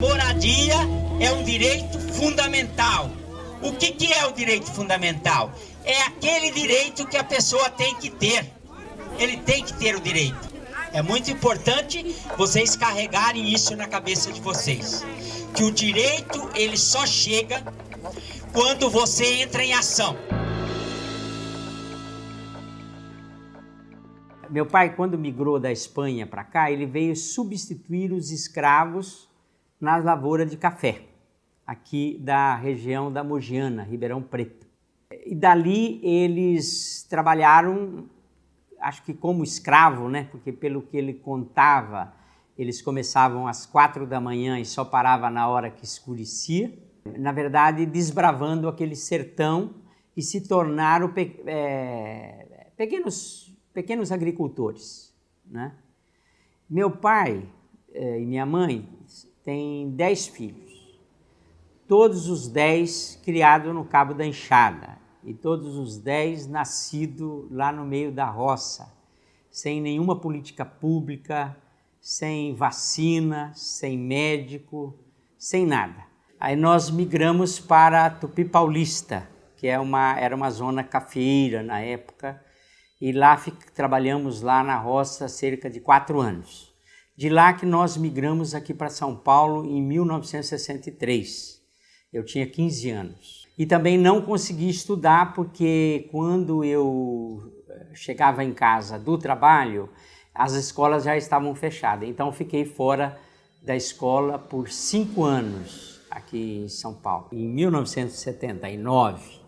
Moradia é um direito fundamental. O que é o direito fundamental? É aquele direito que a pessoa tem que ter. Ele tem que ter o direito. É muito importante vocês carregarem isso na cabeça de vocês. Que o direito, ele só chega quando você entra em ação. Meu pai, quando migrou da Espanha para cá, ele veio substituir os escravos nas lavouras de café, aqui da região da Mogiana, Ribeirão Preto. E dali eles trabalharam, acho que como escravo, né? Porque pelo que ele contava, eles começavam às 4 da manhã e só paravam na hora que escurecia. Na verdade, desbravando aquele sertão e se tornaram pequenos agricultores, né? Meu pai e minha mãe têm 10 filhos, todos os 10 criados no Cabo da Enxada e todos os 10 nascidos lá no meio da roça, sem nenhuma política pública, sem vacina, sem médico, sem nada. Aí nós migramos para Tupi Paulista, que era uma zona cafeeira na época, e lá trabalhamos lá na roça cerca de 4 anos. De lá que nós migramos aqui para São Paulo em 1963. Eu tinha 15 anos. E também não consegui estudar porque quando eu chegava em casa do trabalho, as escolas já estavam fechadas. Então fiquei fora da escola por 5 anos aqui em São Paulo. Em 1979,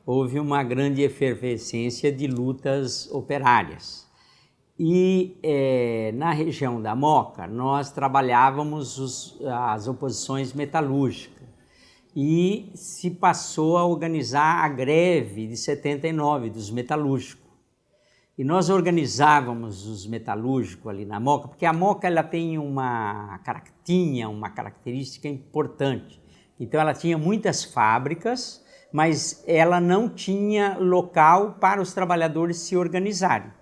houve uma grande efervescência de lutas operárias. E na região da Moca, nós trabalhávamos as oposições metalúrgicas e se passou a organizar a greve de 79 dos metalúrgicos. E nós organizávamos os metalúrgicos ali na Moca, porque a Moca ela tem uma característica importante. Então ela tinha muitas fábricas, mas ela não tinha local para os trabalhadores se organizarem.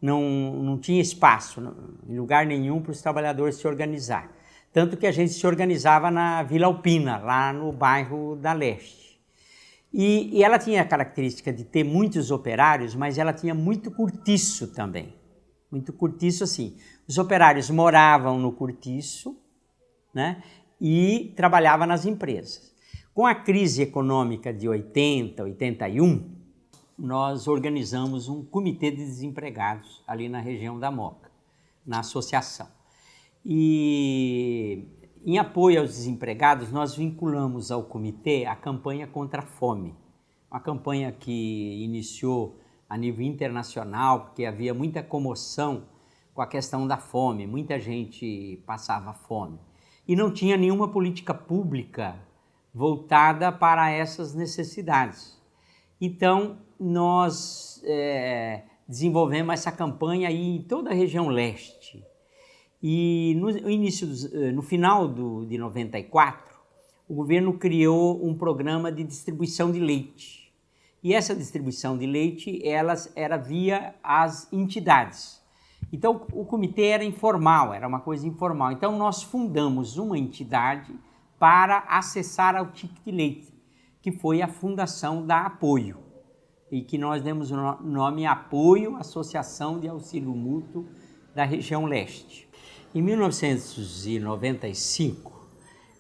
Não tinha espaço em lugar nenhum para os trabalhadores se organizar. Tanto que a gente se organizava na Vila Alpina, lá no bairro da Leste. E ela tinha a característica de ter muitos operários, mas ela tinha muito cortiço também. Muito cortiço assim. Os operários moravam no cortiço, né, e trabalhavam nas empresas. Com a crise econômica de 80, 81, nós organizamos um comitê de desempregados ali na região da Moca, na associação. E em apoio aos desempregados, nós vinculamos ao comitê a campanha contra a fome, uma campanha que iniciou a nível internacional, porque havia muita comoção com a questão da fome, muita gente passava fome. E não tinha nenhuma política pública voltada para essas necessidades. Então, nós desenvolvemos essa campanha aí em toda a região leste. E no final de 94, o governo criou um programa de distribuição de leite. E essa distribuição de leite era via as entidades. Então, o comitê era informal, era uma coisa informal. Então, nós fundamos uma entidade para acessar ao ticket de leite, que foi a Fundação da Apoio, e que nós demos o nome Apoio Associação de Auxílio Mútuo da região leste. Em 1995,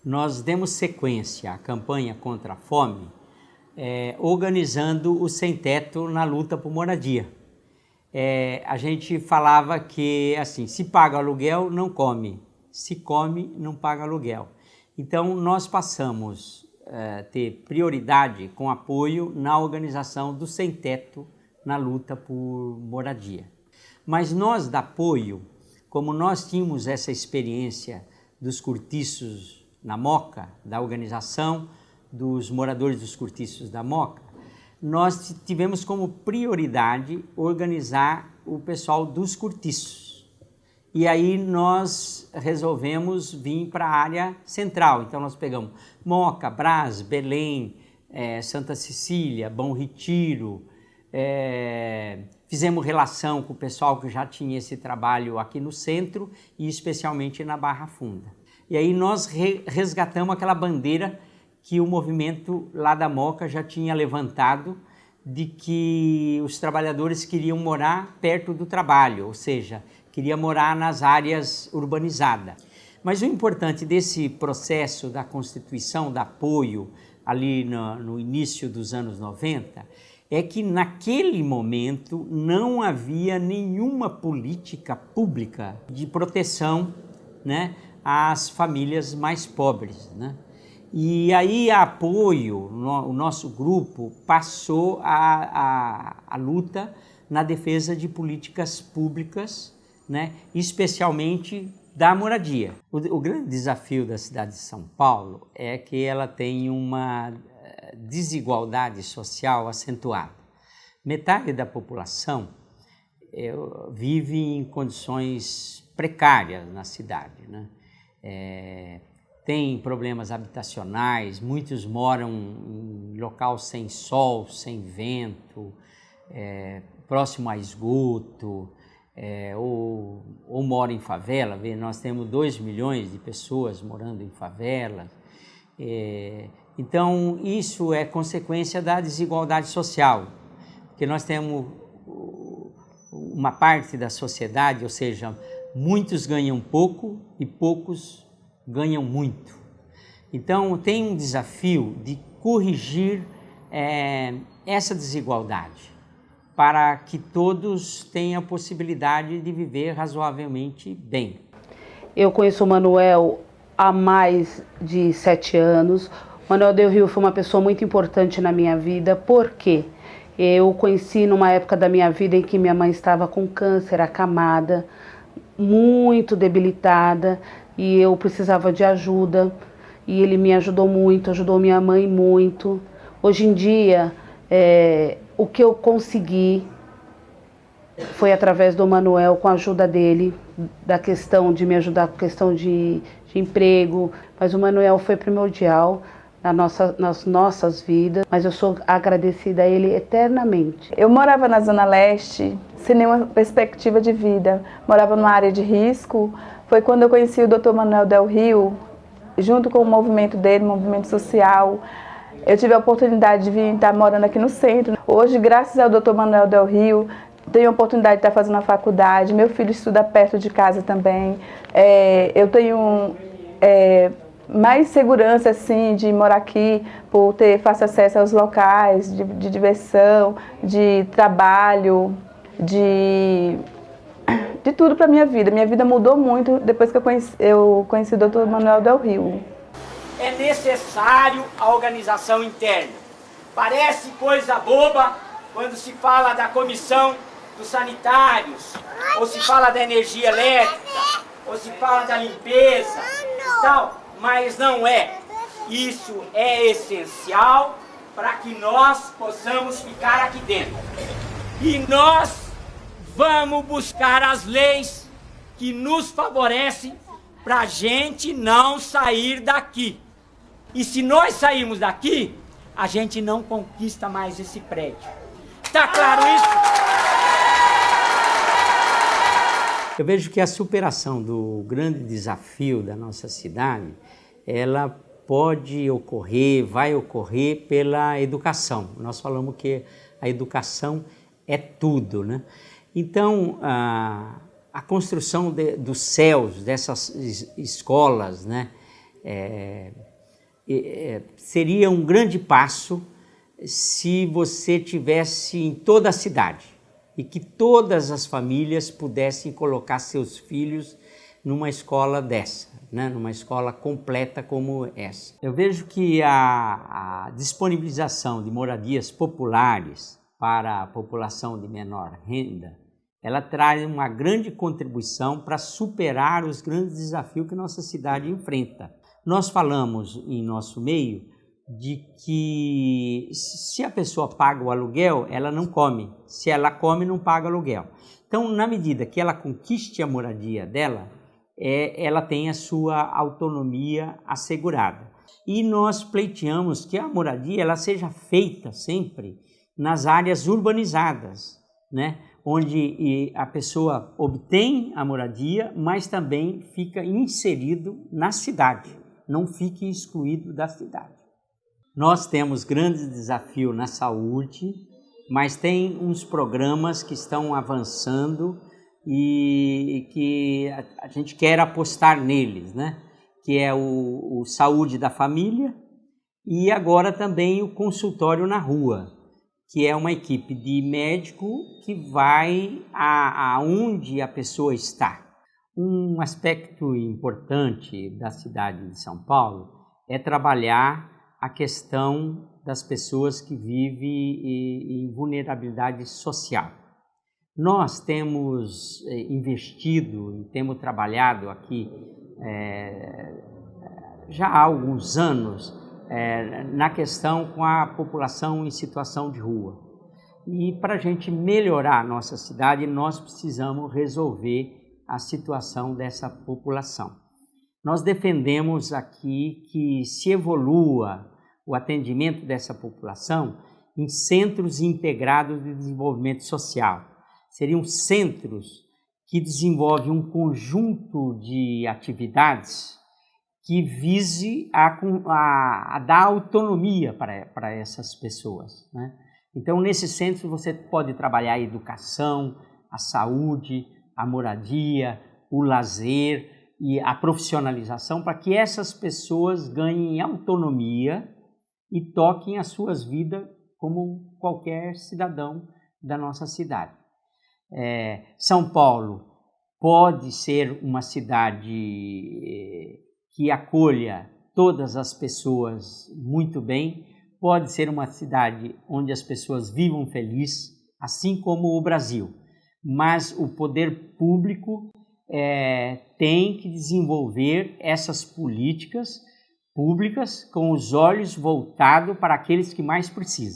nós demos sequência à campanha contra a fome, organizando o Sem Teto na luta por moradia. A gente falava que, assim, se paga aluguel, não come. Se come, não paga aluguel. Então, nós passamos a ter prioridade com apoio na organização do Sem Teto na luta por moradia. Mas nós, da Apoio, como nós tínhamos essa experiência dos cortiços na Moca, da organização dos moradores dos cortiços da Moca, nós tivemos como prioridade organizar o pessoal dos cortiços. E aí nós resolvemos vir para a área central. Então nós pegamos Moca, Brás, Belém, Santa Cecília, Bom Retiro, fizemos relação com o pessoal que já tinha esse trabalho aqui no centro e especialmente na Barra Funda. E aí nós resgatamos aquela bandeira que o movimento lá da Moca já tinha levantado, de que os trabalhadores queriam morar perto do trabalho, ou seja, queriam morar nas áreas urbanizadas. Mas o importante desse processo da Constituição, do apoio ali no início dos anos 90, é que naquele momento não havia nenhuma política pública de proteção, né, às famílias mais pobres, né? E aí o nosso grupo passou a luta na defesa de políticas públicas, né, especialmente da moradia. O grande desafio da cidade de São Paulo é que ela tem uma desigualdade social acentuada. Metade da população vive em condições precárias na cidade, né? Tem problemas habitacionais, muitos moram em local sem sol, sem vento, próximo a esgoto, ou moram em favela. Nós temos 2 milhões de pessoas morando em favelas. Então, isso é consequência da desigualdade social, porque nós temos uma parte da sociedade, ou seja, muitos ganham pouco e poucos ganham muito. Então, tem um desafio de corrigir essa desigualdade, para que todos tenham a possibilidade de viver razoavelmente bem. Eu conheço o Manuel há mais de 7 anos. O Manuel Del Rio foi uma pessoa muito importante na minha vida, porque eu o conheci numa época da minha vida em que minha mãe estava com câncer acamada, muito debilitada, e eu precisava de ajuda, e ele me ajudou muito, ajudou minha mãe muito. Hoje em dia, o que eu consegui foi através do Manuel, com a ajuda dele, da questão de me ajudar com a questão de emprego, mas o Manuel foi primordial nas nossas vidas, mas eu sou agradecida a ele eternamente. Eu morava na Zona Leste, sem nenhuma perspectiva de vida, morava numa área de risco. Foi quando eu conheci o Dr. Manuel Del Rio, junto com o movimento dele, movimento social. Eu tive a oportunidade de vir estar morando aqui no centro. Hoje, graças ao Dr. Manuel Del Rio, tenho a oportunidade de estar fazendo a faculdade. Meu filho estuda perto de casa também. Eu tenho mais segurança assim, de morar aqui, por ter fácil acesso aos locais de diversão, de trabalho, de tudo para a minha vida. Minha vida mudou muito depois que eu conheci o Dr. Manuel Del Rio. É necessário a organização interna. Parece coisa boba quando se fala da comissão dos sanitários, ou se fala da energia elétrica, ou se fala da limpeza e tal, mas não é. Isso é essencial para que nós possamos ficar aqui dentro. E nós vamos buscar as leis que nos favorecem para a gente não sair daqui. E se nós sairmos daqui, a gente não conquista mais esse prédio. Está claro isso? Eu vejo que a superação do grande desafio da nossa cidade, ela pode ocorrer, vai ocorrer pela educação. Nós falamos que a educação é tudo, né? Então, a construção dos céus dessas escolas, né, seria um grande passo se você tivesse em toda a cidade e que todas as famílias pudessem colocar seus filhos numa escola dessa, né, numa escola completa como essa. Eu vejo que a disponibilização de moradias populares para a população de menor renda, ela traz uma grande contribuição para superar os grandes desafios que nossa cidade enfrenta. Nós falamos em nosso meio de que se a pessoa paga o aluguel, ela não come. Se ela come, não paga aluguel. Então, na medida que ela conquiste a moradia dela, ela tem a sua autonomia assegurada. E nós pleiteamos que a moradia ela seja feita sempre nas áreas urbanizadas, né? onde a pessoa obtém a moradia, mas também fica inserido na cidade, não fique excluído da cidade. Nós temos grandes desafios na saúde, mas tem uns programas que estão avançando e que a gente quer apostar neles, né? Que é o Saúde da Família e agora também o consultório na rua, que é uma equipe de médico que vai aonde a pessoa está. Um aspecto importante da cidade de São Paulo é trabalhar a questão das pessoas que vivem em vulnerabilidade social. Nós temos investido e temos trabalhado aqui já há alguns anos na questão com a população em situação de rua. E para a gente melhorar a nossa cidade, nós precisamos resolver a situação dessa população. Nós defendemos aqui que se evolua o atendimento dessa população em centros integrados de desenvolvimento social. Seriam centros que desenvolvem um conjunto de atividades que vise a dar autonomia para essas pessoas, né? Então, nesses centros você pode trabalhar a educação, a saúde, a moradia, o lazer e a profissionalização para que essas pessoas ganhem autonomia e toquem as suas vidas como qualquer cidadão da nossa cidade. São Paulo pode ser uma cidade que acolha todas as pessoas muito bem, pode ser uma cidade onde as pessoas vivam felizes, assim como o Brasil. Mas o poder público tem que desenvolver essas políticas públicas com os olhos voltados para aqueles que mais precisam.